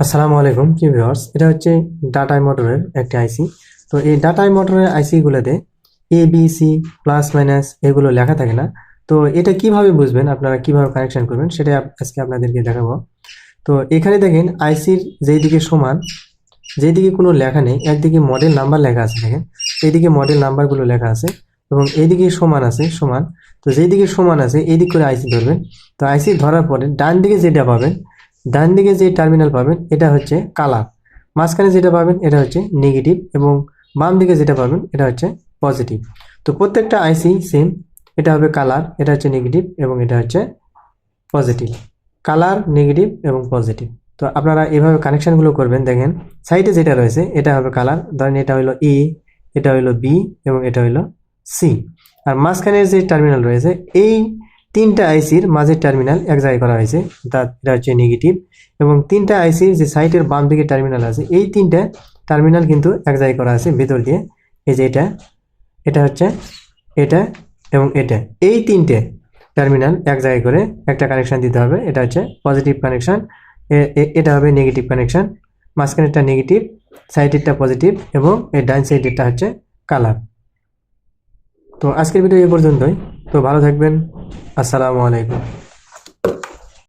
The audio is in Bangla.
আসসালামু আলাইকুম কি ভিউয়ার্স, এটা হচ্ছে ডাটা মোটরের একটি আইসি। তো এই ডাটা মোটরের আইসিগুলোতে ABC প্লাস মাইনাস এগুলো লেখা থাকে না। তো এটা কিভাবে বুঝবেন, আপনারা কিভাবে কানেকশন করবেন সেটা আজকে আপনাদেরকে দেখাবো। তো এখানে দেখেন আইসির যেদিকে সমান, যেদিকে কোনো লেখা নেই, একদিকে মডেল নাম্বার লেখা আছে, দেখেন এইদিকে মডেল নাম্বারগুলো লেখা আছে এবং এইদিকে সমান আছে সমান। তো যেদিকে সমান আছে এইদিক করে আইসি ধরবেন। তো আইসি ধরার পরে ডান দিকে যেটা পাবেন, ডান দিকে যে টার্মিনাল পাবেন এটা হচ্ছে কালার, মাঝখানে যেটা পাবেন এটা হচ্ছে নেগেটিভ এবং বাম দিকে যেটা পাবেন এটা হচ্ছে পজিটিভ। তো প্রত্যেকটা আইসি সেম, এটা হবে কালার, এটা হচ্ছে নেগেটিভ এবং এটা হচ্ছে পজিটিভ। কালার, নেগেটিভ এবং পজিটিভ। তো আপনারা এভাবে কানেকশনগুলো করবেন। দেখেন সাইডে যেটা রয়েছে এটা হবে কালার, ধরেন এটা হলো এ, এটা হলো বি এবং এটা হলো সি। আর মাঝখানে যে টার্মিনাল রয়েছে এই তিনটা আইসির মাঝের টার্মিনাল এক জায়গায় করা হয়েছে, এটা হচ্ছে নেগেটিভ। এবং তিনটা আইসির যে সাইডের বাম দিকে টার্মিনাল আছে এই তিনটা টার্মিনাল কিন্তু এক জায়গায় করা আছে ভিতর দিয়ে। এই যে এটা হচ্ছে এটা এবং এটা, এই তিনটে টার্মিনাল এক জায়গায় করে একটা কানেকশন দিতে হবে। এটা হচ্ছে পজিটিভ কানেকশন, এটা হবে নেগেটিভ কানেকশন, মাঝখানেরটা নেগেটিভ, সাইডেরটা পজিটিভ এবং এই ডান সাইডেরটা হচ্ছে কালার। তো আজকের ভিডিও এই পর্যন্তই। তো ভালো থাকবেন। আসসালামু আলাইকুম।